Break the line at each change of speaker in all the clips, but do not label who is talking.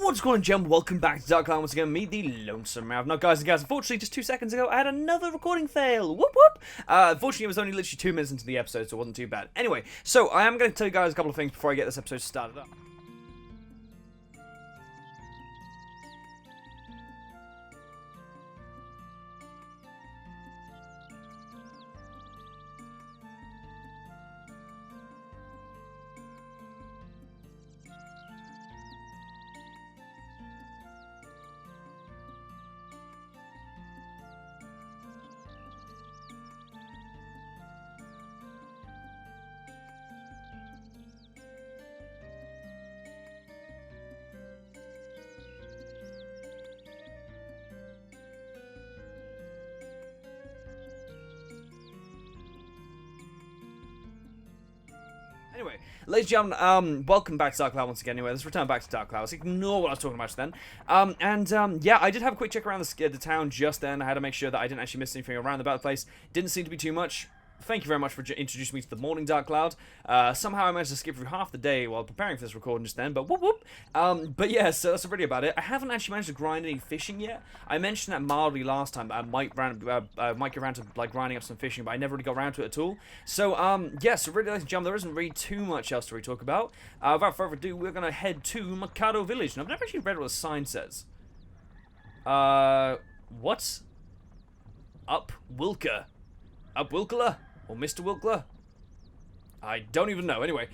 What's going on, gentlemen? Welcome back to Dark Cloud once again. Me, the Lonesome Rav. Now, guys and guys, unfortunately, just 2 seconds ago, I had another recording fail. Whoop whoop. Unfortunately, it was only literally 2 minutes into the episode, so it wasn't too bad. Anyway, so I am going to tell you guys a couple of things before I get this episode started up. Anyway, ladies and gentlemen, welcome back to Dark Cloud once again. Anyway, let's return back to Dark Cloud. Let's ignore what I was talking about then. Yeah, I did have a quick check around the town just then. I had to make sure that I didn't actually miss anything around about the place. Didn't seem to be too much. Thank you very much for introducing me to the morning Dark Cloud. Somehow I managed to skip through half the day while preparing for this recording just then, but whoop whoop. But yeah, so that's really about it. I haven't actually managed to grind any fishing yet. I mentioned that mildly last time that I might get around to like grinding up some fishing, but I never really got around to it at all. So yeah, so really, ladies and gentlemen, there isn't really too much else to really talk about. Without further ado, we're gonna head to Mikado Village. And I've never actually read what the sign says. What? Up Wilka? Up Wilkela? Or Mr. Wilkler? I don't even know. Anyway,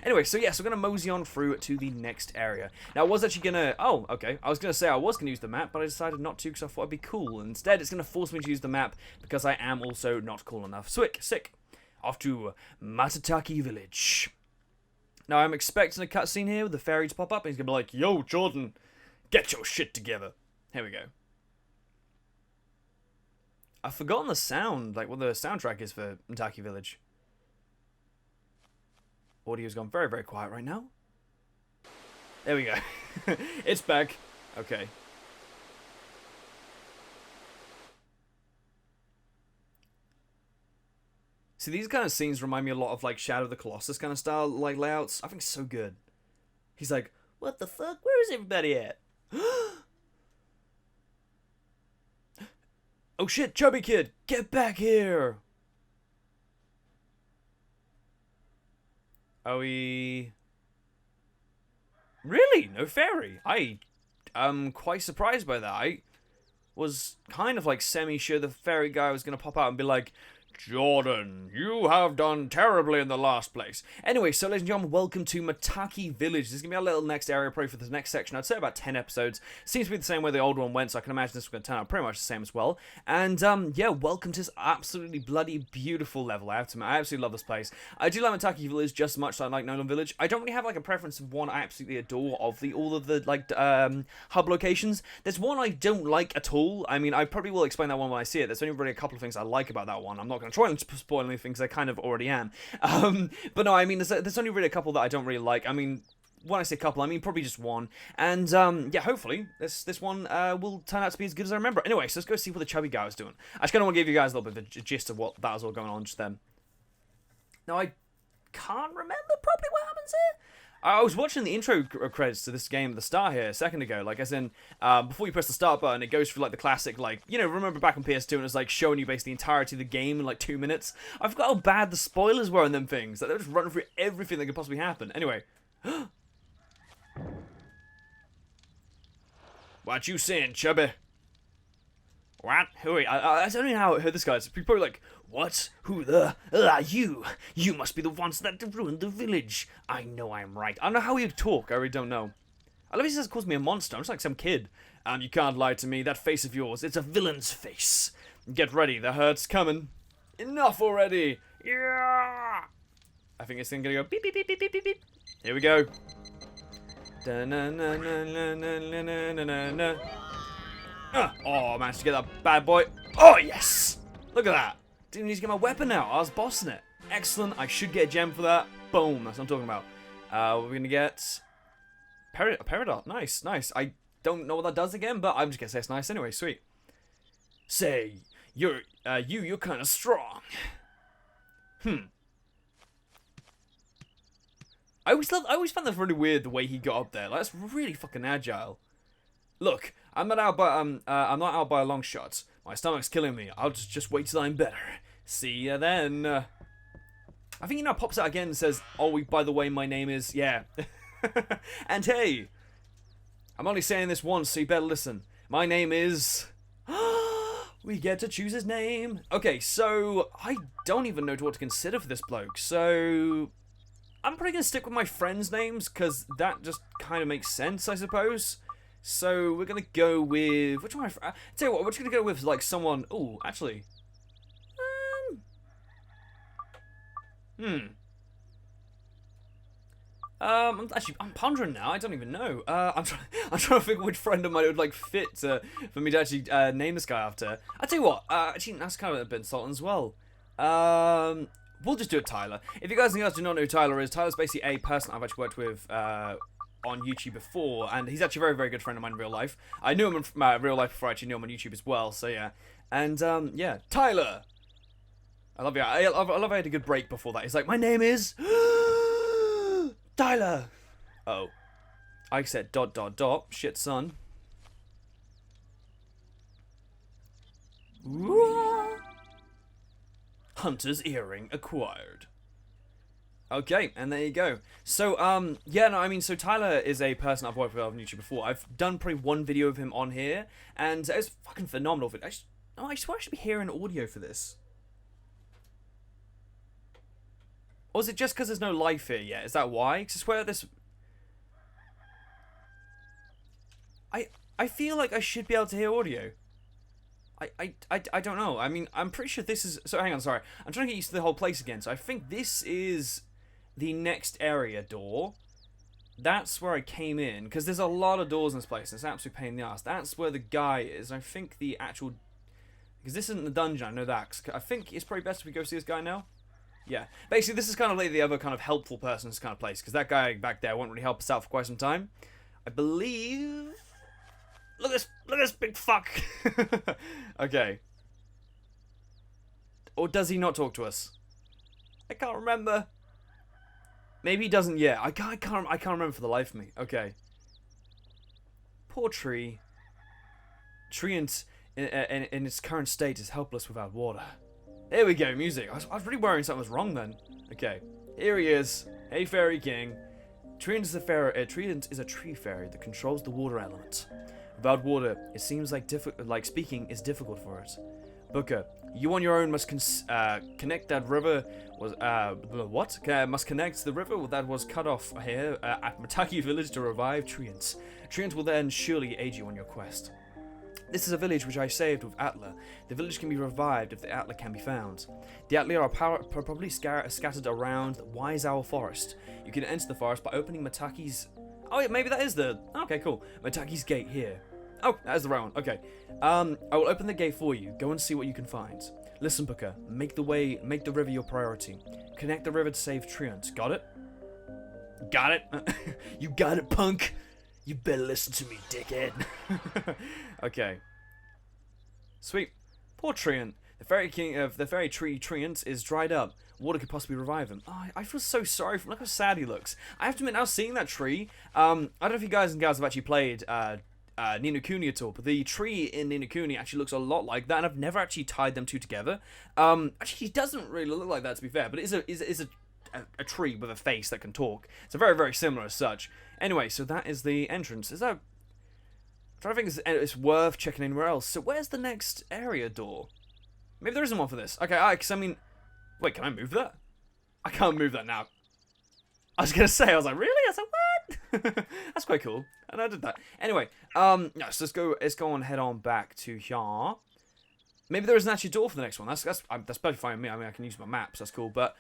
anyway, so yes, we're gonna mosey on through to the next area. Now, I was actually gonna. Oh, okay. I was gonna say I was gonna use the map, but I decided not to because I thought it'd be cool. Instead, it's gonna force me to use the map because I am also not cool enough. Sick. Off to Matataki Village. Now, I'm expecting a cutscene here with the fairy to pop up, and he's gonna be like, "Yo, Jordan, get your shit together." Here we go. I've forgotten the sound, like what the soundtrack is for Matataki Village. Audio's gone very, very quiet right now. There we go. It's back. Okay. See, these kind of scenes remind me a lot of like Shadow of the Colossus kind of style, like layouts. I think it's so good. He's like, "What the fuck? Where is everybody at?" Oh shit, chubby kid, get back here! Oh, Really? No fairy? I'm quite surprised by that. I was kind of like semi-sure the fairy guy was gonna pop out and be like, "Jordan, you have done terribly in the last place." Anyway, so ladies and gentlemen, welcome to Matataki Village. This is going to be our little next area probably for the next section. I'd say about 10 episodes. Seems to be the same way the old one went, so I can imagine this is going to turn out pretty much the same as well. And yeah, welcome to this absolutely bloody beautiful level. I have to admit, I absolutely love this place. I do like Matataki Village just as much as I like Nolan Village. I don't really have like a preference of one I absolutely adore of all of the like hub locations. There's one I don't like at all. I mean, I probably will explain that one when I see it. There's only really a couple of things I like about that one. I'm not going to try and spoil anything because I kind of already am. But no, I mean, there's only really a couple that I don't really like. I mean, when I say couple, I mean probably just one. And yeah, hopefully this one will turn out to be as good as I remember. Anyway, so let's go see what the chubby guy was doing. I just kind of want to give you guys a little bit of a gist of what that was all going on just then. Now, I can't remember properly what happens here. I was watching the intro credits to this game at the start here a second ago, like as in, before you press the start button, it goes through like the classic, like, you know, remember back on PS2 and it was like showing you basically the entirety of the game in like 2 minutes? I forgot how bad the spoilers were in them things, like they were just running through everything that could possibly happen. Anyway. What you saying, chubby? What? Who are you? I don't know how I heard this guy. It's probably like, "What? Who the? You! You must be the ones that ruined the village. I know I'm right." I don't know how he'd talk. I really don't know. I love he says calls me a monster. I'm just like some kid. You can't lie to me. That face of yours, it's a villain's face. Get ready. The hurt's coming. Enough already. Yeah. I think it's gonna go beep beep beep beep beep beep beep. Here we go. Oh, I managed to get that bad boy. Oh, yes! Look at that. Didn't need to get my weapon out. I was bossing it. Excellent. I should get a gem for that. Boom. That's what I'm talking about. We're going to get a Peridot. Nice. I don't know what that does again, but I'm just going to say it's nice anyway. Sweet. Say, you're kind of strong. I always found that really weird the way he got up there. Like, that's really fucking agile. Look, I'm not out by a long shot. My stomach's killing me. I'll just wait till I'm better. See ya then. I think he now pops out again and says, "Oh, by the way, my name is yeah." And hey, I'm only saying this once, so you better listen. My name is. We get to choose his name. Okay, so I don't even know what to consider for this bloke. So I'm probably gonna stick with my friends' names because that just kind of makes sense, I suppose. So we're gonna go with which one? Tell you what, we're just gonna go with like someone. Oh, actually, I'm pondering now. I don't even know. I'm trying to think which friend of mine would like fit for me to actually name this guy after. I tell you what. Actually, that's kind of a bit insulting as well. We'll just do it, Tyler. If you guys do not know who Tyler is, Tyler's basically a person I've actually worked with on YouTube before, and he's actually a very, very good friend of mine in real life. I knew him in real life before I actually knew him on YouTube as well. So yeah, and yeah, Tyler. I love you. I love I had a good break before that. He's like, my name is Tyler. Oh, I said ... Shit, son. Hunter's earring acquired. Okay, and there you go. So, yeah, no, I mean, so Tyler is a person I've worked with on YouTube before. I've done probably one video of him on here, and it's fucking phenomenal. I swear I should be hearing audio for this. Or is it just because there's no life here yet? Is that why? Because I swear this... I feel like I should be able to hear audio. I don't know. I mean, I'm pretty sure this is... So, hang on, sorry. I'm trying to get used to the whole place again. So, I think this is the next area door. That's where I came in. Because there's a lot of doors in this place. It's an absolute pain in the ass. That's where the guy is. I think the actual... Because this isn't the dungeon, I know that. I think it's probably best if we go see this guy now. Yeah. Basically, this is kind of like the other kind of helpful person's kind of place. Because that guy back there won't really help us out for quite some time. I believe... Look at this big fuck. Okay. Or does he not talk to us? I can't remember. Maybe he doesn't yet. I can't remember for the life of me. Okay. Poor tree. Treant in its current state is helpless without water. There we go, music. I was really worrying something was wrong then. Okay. Here he is. Hey, Fairy King. Treant is a tree fairy that controls the water element. Without water, it seems like speaking is difficult for it. Booker, you on your own must connect that river must connect the river that was cut off here at Mataki village to revive Treant. Treant will then surely aid you on your quest. This is a village which I saved with Atla. The village can be revived if the Atla can be found. The Atla are probably scattered around the Wise Owl Forest. You can enter the forest by opening Mataki's... Oh, yeah, maybe that is the... Okay, cool. Mataki's gate here. Oh, that is the right one. Okay. I will open the gate for you. Go and see what you can find. Listen, Booker. Make the river your priority. Connect the river to save Treant. Got it? Got it? You got it, punk? You better listen to me, dickhead. Okay. Sweet. Poor Treant. The fairy king of the fairy tree Treant is dried up. Water could possibly revive him. Oh, I feel so sorry for him. Look how sad he looks. I have to admit, now seeing that tree, I don't know if you guys and gals have actually played Ni no Kuni at all, but the tree in Ni no Kuni actually looks a lot like that, and I've never actually tied them two together. Actually, he doesn't really look like that, to be fair, but it is a tree with a face that can talk. It's a very, very similar as such. Anyway, so that is the entrance. Is that... I'm trying to think it's worth checking anywhere else. So where's the next area door? Maybe there isn't one for this. Okay, because I mean... Wait, can I move that? I can't move that now. I was going to say, I was like, really? I was like, what? That's quite cool. And I did that. Anyway, no, so let's go on, head on back to here. Maybe there isn't actually a door for the next one. That's perfectly fine with me. I mean, I can use my maps. That's cool. But,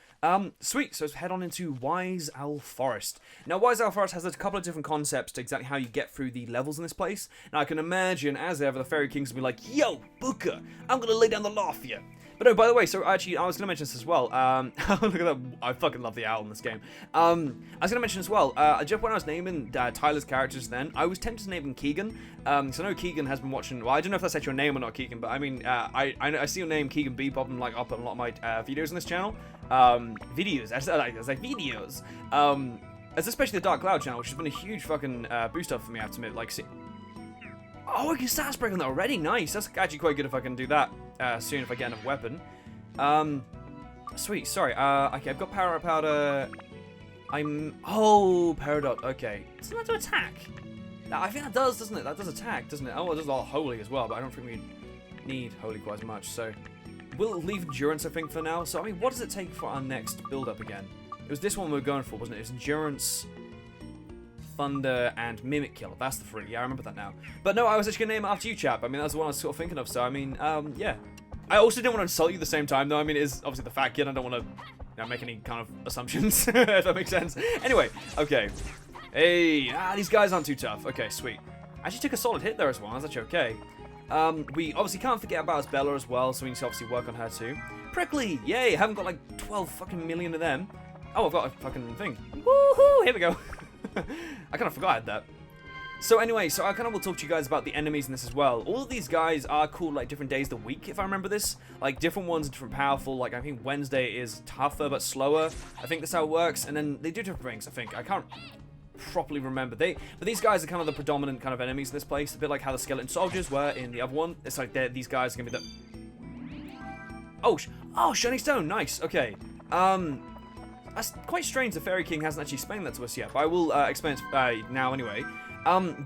sweet. So let's head on into Wise Owl Forest. Now, Wise Owl Forest has a couple of different concepts to exactly how you get through the levels in this place. Now, I can imagine, as ever, the Fairy Kings will be like, yo, Booker, I'm going to lay down the law for you. But no, by the way, so actually, I was going to mention this as well. Look at that. I fucking love the owl in this game. I was going to mention as well, just when I was naming Tyler's characters then, I was tempted to name him Keegan. So I know Keegan has been watching, well, I don't know if that's actually your name or not, Keegan, but I mean, I see your name, Keegan B, popping like up on a lot of my videos on this channel. Videos, I was like videos. As especially the Dark Cloud channel, which has been a huge fucking boost up for me, I have to admit. Like, see... Oh, I can status break on that already. Nice. That's actually quite good if I can do that soon if I get enough weapon. Sweet. Sorry. Okay, I've got power powder. Oh, Peridot. Okay. Doesn't that do attack? I think that does, doesn't it? That does attack, doesn't it? Oh, it does a lot of holy as well, but I don't think we need holy quite as much. So we'll leave endurance, I think, for now. So I mean, what does it take for our next build up again? It was this one we were going for, wasn't it? It was endurance, thunder, and mimic kill. That's the three. Yeah, I remember that now. But no, I was actually gonna name it after you, chap. I mean, that's the one I was sort of thinking of. So I mean, yeah. I also didn't want to insult you at the same time, though. I mean, it is obviously the fat kid. I don't want to make any kind of assumptions, if that makes sense. Anyway, okay. Hey, these guys aren't too tough. Okay, sweet. Actually took a solid hit there as well. That's actually okay. We obviously can't forget about Bella as well, so we need to obviously work on her too. Prickly! Yay! Haven't got like 12 fucking million of them. Oh, I've got a fucking thing. Woohoo! Here we go. I kind of forgot I had that. So anyway, so I kind of will talk to you guys about the enemies in this as well. All of these guys are called like different days of the week, if I remember this. Like different ones are different powerful. Like I think Wednesday is tougher but slower. I think that's how it works. And then they do different things, I think. I can't properly remember. But these guys are kind of the predominant kind of enemies in this place. A bit like how the skeleton soldiers were in the other one. It's like these guys are going to be the... Oh, Shining Stone. Nice. Okay. That's quite strange the Fairy King hasn't actually explained that to us yet. But I will explain it now anyway.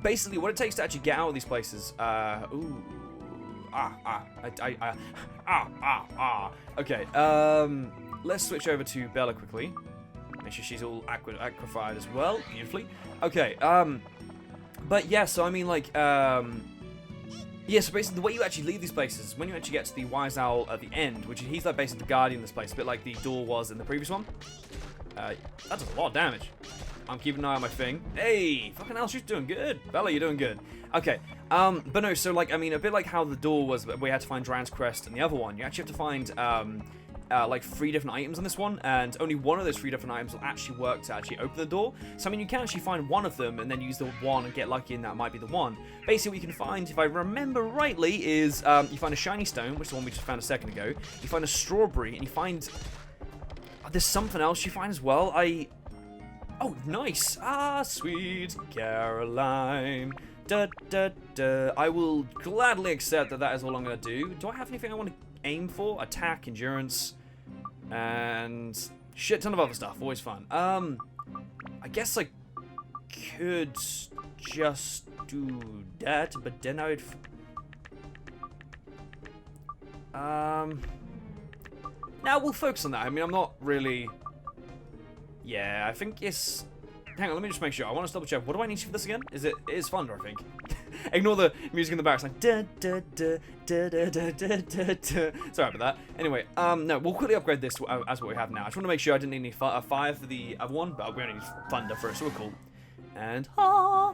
Basically, what it takes to actually get out of these places, okay, let's switch over to Bella quickly. Make sure she's all aquafied as well, beautifully. Okay, but yeah, so I mean, like, yeah, so basically the way you actually leave these places, when you actually get to the Wise Owl at the end, which he's like basically the guardian of this place, a bit like the door was in the previous one. That does a lot of damage. I'm keeping an eye on my thing. Hey, fucking hell, she's doing good. Bella, you're doing good. Okay, but no, so like, I mean, a bit like how the door was, we had to find Drown's Crest and the other one, you actually have to find, like 3 different items on this one, and only one of those 3 different items will actually work to actually open the door. So, I mean, you can actually find one of them and then use the one and get lucky and that might be the one. Basically, what you can find, if I remember rightly, is, you find a shiny stone, which is the one we just found a second ago. You find a strawberry, and you find... there's something else you find as well. Oh, nice. Ah, sweet Caroline. Da, da, da. I will gladly accept that is all I'm going to do. Do I have anything I want to aim for? Attack, endurance, and shit ton of other stuff. Always fun. I guess I could just do that, but then I would... Now we'll focus on that. I mean, I'm not really... Yeah, I think it's... Hang on, let me just make sure. I want to double check. What do I need for this again? It is thunder, I think. Ignore the music in the back. It's like... Da, da, da, da, da, da, da, da, da. Sorry about that. Anyway, no, we'll quickly upgrade this as what we have now. I just want to make sure I didn't need any fire for the other one, but we only need thunder for it, so we're cool. And...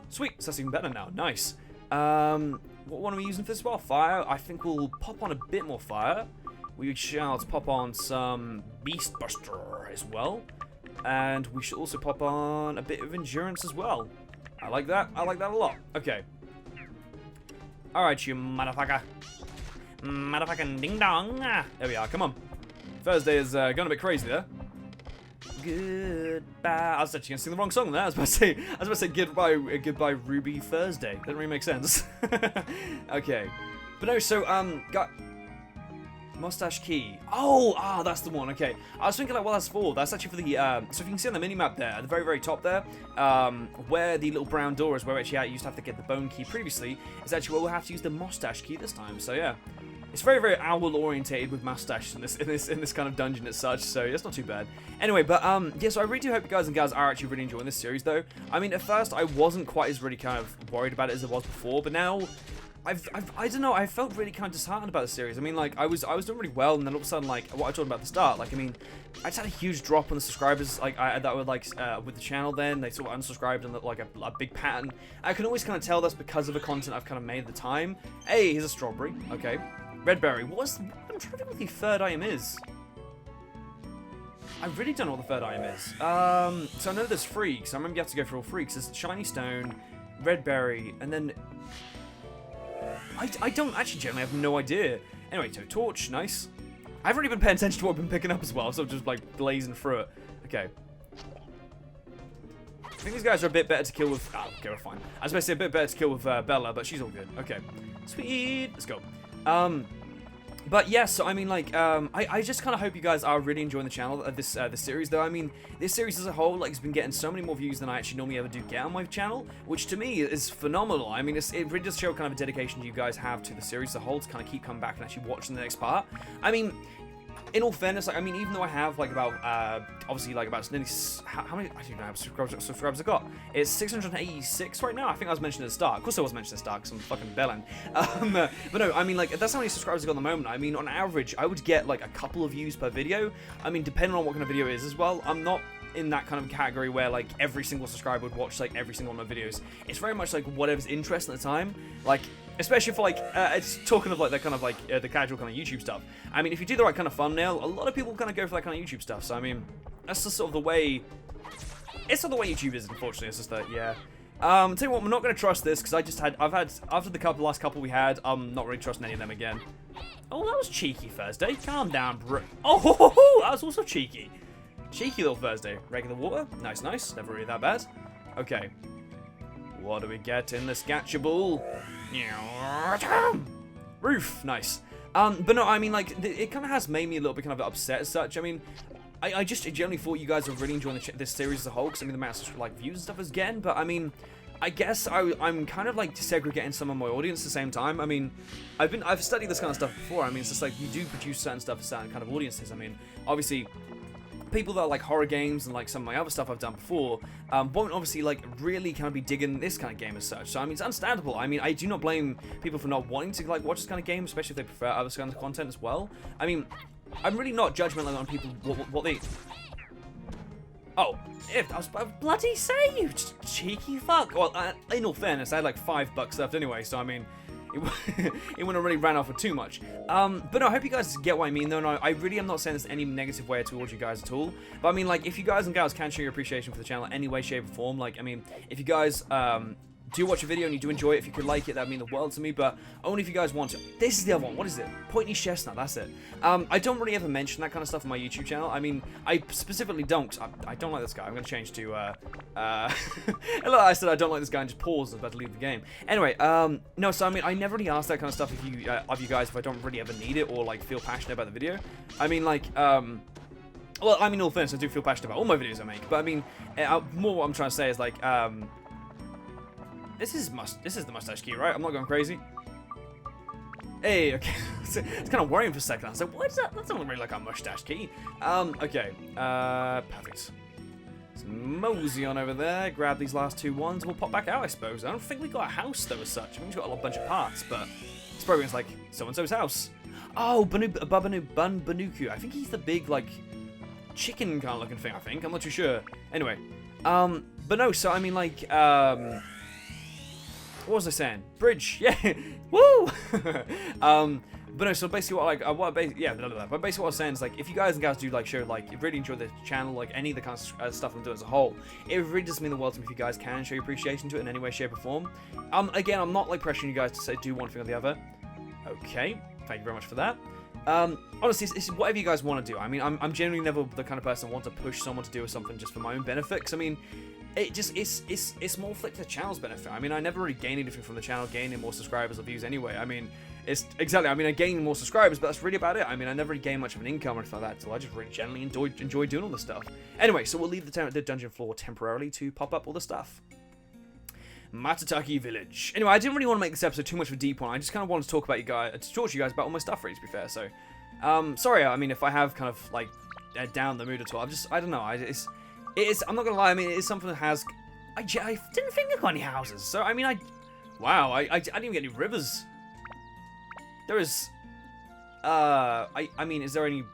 sweet. So that's even better now. Nice. What one are we using for this as well? Fire. I think we'll pop on a bit more fire. We shall pop on some Beast Buster as well. And we should also pop on a bit of endurance as well. I like that. I like that a lot. Okay. Alright, you motherfucker. Motherfucking ding dong. There we are. Come on. Thursday is going a bit crazy there. Goodbye. I was actually going to sing the wrong song there. I was about to say goodbye Ruby Thursday. That didn't really make sense. Okay. But no, so, got... Mustache key. Oh, that's the one. Okay. I was thinking like, well, that's for. That's actually for the, so if you can see on the mini-map there, at the very, very top there, where the little brown door is, where actually I used to have to get the bone key previously, is actually where we'll have to use the mustache key this time. So yeah. It's very, very owl-orientated with mustache in this kind of dungeon as such, so it's not too bad. Anyway, but, yeah, so I really do hope you guys and gals are actually really enjoying this series, though. I mean, at first, I wasn't quite as really kind of worried about it as I was before, but now... I don't know, I felt really kind of disheartened about the series. I mean, like, I was doing really well, and then all of a sudden, like, what I told about at the start, like, I mean, I just had a huge drop on the subscribers, like, that were, like, with the channel then, they sort of unsubscribed, and, like, a big pattern. I can always kind of tell that's because of the content I've kind of made at the time. Hey, here's a strawberry, okay. Red berry, I'm trying to think what the third item is. I really don't know what the third item is. So I know there's freaks, I remember you have to go for all freaks. There's shiny stone, red berry, and then... I don't actually generally have no idea. Anyway, so torch, nice. I haven't really been paying attention to what I've been picking up as well, so I'm just like blazing through it. Okay. think these guys are a bit better to kill with... Oh, okay, we're fine. I was supposed to say a bit better to kill with Bella, but she's all good. Okay. Sweet. Let's go. But yeah, so I mean, like, I just kind of hope you guys are really enjoying the channel, this series, though. I mean, this series as a whole, like, has been getting so many more views than I actually normally ever do get on my channel, which to me is phenomenal. I mean, it really does show kind of a dedication you guys have to the series as a whole to kind of keep coming back and actually watching the next part. I mean, in all fairness, like, I mean, even though I have, like, about, obviously, like, about nearly, how many, I don't know how many subscribers I got. It's 686 right now. I think I was mentioned at the start. Of course I was mentioned at the start, because I'm fucking belling. But no, I mean, like, that's how many subscribers I got at the moment. I mean, on average, I would get, like, a couple of views per video. I mean, depending on what kind of video it is as well. I'm not in that kind of category where, like, every single subscriber would watch, like, every single one of my videos. It's very much, like, whatever's interesting at the time. Like, especially for, like, it's talking of, like, the kind of, like, the casual kind of YouTube stuff. I mean, if you do the right kind of thumbnail, a lot of people kind of go for that kind of YouTube stuff. So, I mean, that's just sort of the way... It's not the way YouTube is, unfortunately. It's just that, yeah. Tell you what, I'm not going to trust this, because I've had, after the last couple we had, I'm not really trusting any of them again. Oh, that was cheeky, Thursday. Calm down, bro. Oh, that was also cheeky. Cheeky little Thursday. Regular water. Nice, nice. Never really that bad. Okay. What do we get in the Scatchable? Roof. Nice. But no, I mean, like, it kind of has made me a little bit kind of upset as such. I mean, I just generally thought you guys are really enjoying this series as a whole, because I mean, the amount of, like, views and stuff is getting, but I mean, I guess I'm kind of, like, segregating some of my audience at the same time. I mean, I've studied this kind of stuff before. I mean, it's just like, you do produce certain stuff for certain kind of audiences. I mean, obviously, people that like horror games and like some of my other stuff I've done before won't obviously like really kind of be digging this kind of game as such. So I mean, it's understandable. I mean, I do not blame people for not wanting to like watch this kind of game, especially if they prefer other kinds of content as well. I mean, I'm really not judgmental on people what they... Oh, if I was bloody saved, cheeky fuck. Well, in all fairness, I had like $5 left anyway, so I mean, it wouldn't really ran off with too much. But no, I hope you guys get what I mean, though. No, I really am not saying this in any negative way towards you guys at all. But I mean, like, if you guys and gals can show your appreciation for the channel any way, shape, or form, like, I mean, if you guys do watch a video and you do enjoy it, if you could like it, that'd mean the world to me, but only if you guys want to. This is the other one. What is it? Pointy chestnut, that's it. I don't really ever mention that kind of stuff on my YouTube channel. I mean, I specifically don't. I don't like this guy. I'm going to change to, I said I don't like this guy and just pause. I was about to leave the game. Anyway, no, so I mean, I never really ask that kind of stuff if you, of you guys if I don't really ever need it or, like, feel passionate about the video. I mean, like, well, I mean, all fairness, I do feel passionate about all my videos I make, but I mean, more what I'm trying to say is, like, this is the mustache key, right? I'm not going crazy. Hey, okay. It's kind of worrying for a second. I was like, what is that? That's not really like a mustache key. Okay. Perfect. Let's mosey on over there. Grab these last two ones. We'll pop back out, I suppose. I don't think we got a house, though, as such. I think we've got a bunch of parts, but it's probably like so-and-so's house. Oh, Banuku. I think he's the big, like, chicken kind of looking thing, I think. I'm not too sure. Anyway. But no, so, I mean, like, what was I saying? Bridge, yeah, woo! But no, so basically but basically what I was saying is, like, if you guys and gals do, like, show, like, you really enjoy the channel, like, any of the kind of stuff I'm doing as a whole, it really does mean the world to me if you guys can show your appreciation to it in any way, shape, or form. Again, I'm not, like, pressuring you guys to say do one thing or the other. Okay, thank you very much for that. Honestly, it's whatever you guys want to do. I mean, I'm generally never the kind of person who wants to push someone to do something just for my own benefit, because, I mean, it's more for the channel's benefit. I mean, I never really gain anything from the channel, gaining more subscribers or views anyway. I mean, it's exactly, I mean, I gain more subscribers, but that's really about it. I mean, I never really gain much of an income or anything like that, so I just really generally enjoy doing all this stuff. Anyway, so we'll leave the dungeon floor temporarily to pop up all the stuff. Matataki Village. Anyway, I didn't really want to make this episode too much of a deep one. I just kind of wanted to talk about to talk to you guys about all my stuff, really, to be fair. So, sorry, I mean, if I have kind of, like, down the mood at all. I don't know. I'm not gonna lie. I mean, it is something that has. I didn't think I got any houses. So I mean, wow. I didn't even get any rivers. There is. I mean, is there any?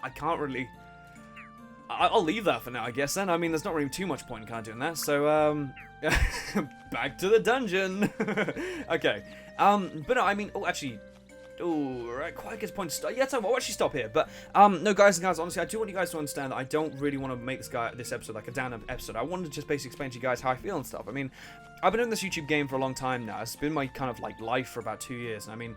I can't really. I'll leave that for now, I guess. Then I mean, there's not really too much point in kind of doing that. So back to the dungeon. Okay. But no, I mean, oh, actually. Oh, right, quite a good point to start. Yeah, so I'll actually stop here. But, no, guys and guys, honestly, I do want you guys to understand that I don't really want to make this episode like a down episode. I wanted to just basically explain to you guys how I feel and stuff. I mean, I've been doing this YouTube game for a long time now. It's been my kind of, like, life for about 2 years. And, I mean,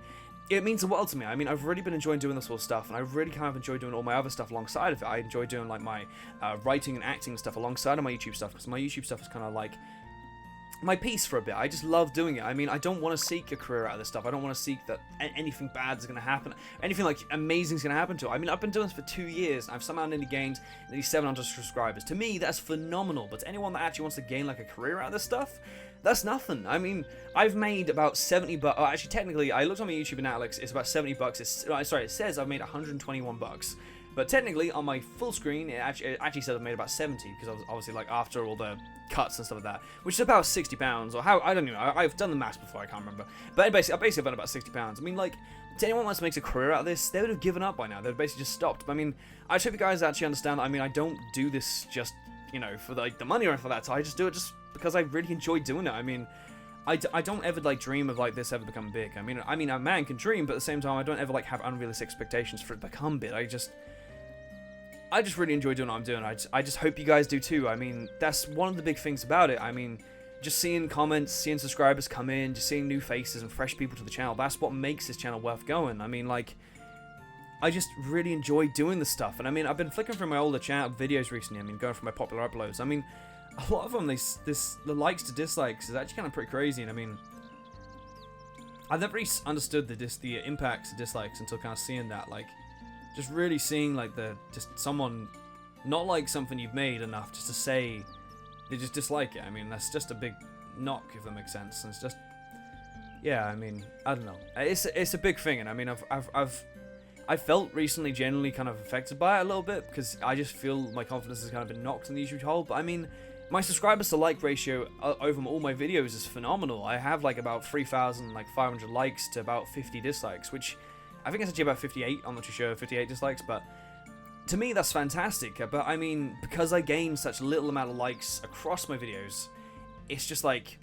it means the world to me. I mean, I've really been enjoying doing this sort of stuff, and I really kind of enjoy doing all my other stuff alongside of it. I enjoy doing like my writing and acting stuff alongside of my YouTube stuff, because my YouTube stuff is kind of like my piece for a bit. I just love doing it. I mean, I don't want to seek a career out of this stuff. I don't want to seek that anything bad is going to happen, anything like amazing is going to happen to it. I mean, I've been doing this for 2 years, and I've somehow nearly gained nearly 700 subscribers. To me, that's phenomenal, but to anyone that actually wants to gain like a career out of this stuff, that's nothing. I mean, I've made about 70 bucks. Oh, actually, technically, I looked on my YouTube analytics. It's about 70 bucks. Sorry, it says I've made 121 bucks. But technically, on my full screen, it actually says I've made about 70, because I was obviously like after all the cuts and stuff like that, which is about 60 pounds, or how, I don't know. I've done the maths before, I can't remember. But basically, I've done about 60 pounds. I mean, like, to anyone who wants to make a career out of this, they would have given up by now. They'd basically just stopped. But I mean, I just hope you guys actually understand that. I mean, I don't do this just, you know, for like the money or anything like that. So I just do it just because I really enjoy doing it. I mean, I don't ever like dream of like this ever becoming big. I mean, a man can dream, but at the same time, I don't ever like have unrealistic expectations for it to become big. I just really enjoy doing what I'm doing. I just hope you guys do too. I mean, that's one of the big things about it. I mean, just seeing comments, seeing subscribers come in, just seeing new faces and fresh people to the channel, that's what makes this channel worth going. I mean, like, I just really enjoy doing this stuff. And I mean, I've been flicking through my older channel videos recently. I mean, going for my popular uploads. I mean, a lot of them, the likes to dislikes is actually kind of pretty crazy. And I mean, I've never really understood the impacts of dislikes until kind of seeing that, like, just really seeing like just someone not like something you've made enough just to say they just dislike it. I mean, that's just a big knock, if that makes sense. And it's just, yeah, I mean, I don't know. It's a big thing, and I mean, I felt recently genuinely kind of affected by it a little bit, because I just feel my confidence has kind of been knocked in the YouTube hole. But I mean, my subscribers to like ratio over all my videos is phenomenal. I have like about 3,500 likes to about 50 dislikes, which I think it's actually about 58. I'm not too sure, 58 dislikes, but to me that's fantastic. But I mean, because I gain such little amount of likes across my videos, it's just like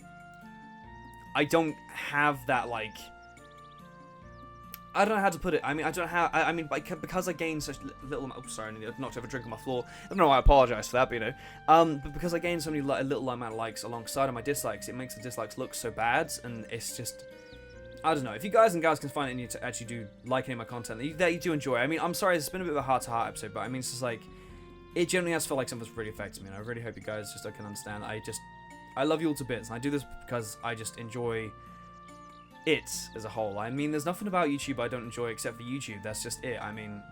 I don't have that, like, I don't know how to put it. I mean, because I gain such little amount. Oh, sorry, I knocked over a drink on my floor. I don't know why I apologize for that, but you know. But because I gain so many little amount of likes alongside of my dislikes, it makes the dislikes look so bad, and it's just, I don't know. If you guys and gals can find it to actually do like any of my content that you do enjoy. I mean, I'm sorry, it's been a bit of a heart-to-heart episode, but I mean, it's just like, it generally has felt like something's really affected me, and I really hope you guys just can understand. I love you all to bits, and I do this because I just enjoy it as a whole. I mean, there's nothing about YouTube I don't enjoy except for YouTube. That's just it. I mean,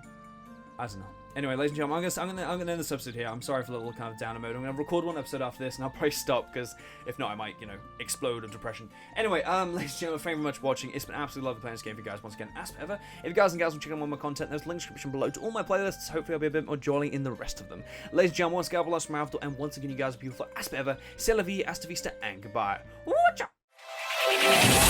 I don't know. Anyway, ladies and gentlemen, I'm gonna end this episode here. I'm sorry for the little kind of downer mode. I'm gonna record one episode after this, and I'll probably stop, because if not, I might, you know, explode of depression. Anyway, ladies and gentlemen, thank you very much for watching. It's been absolutely lovely playing this game for you guys once again, as per ever. If you guys and gals want to check out more of my content, there's a link in the description below to all my playlists. Hopefully, I'll be a bit more jolly in the rest of them. Ladies and gentlemen, once again, TheLonesomeRavidor, and once again, you guys are beautiful as per ever. C'est la vie, hasta vista, and goodbye. Watch out!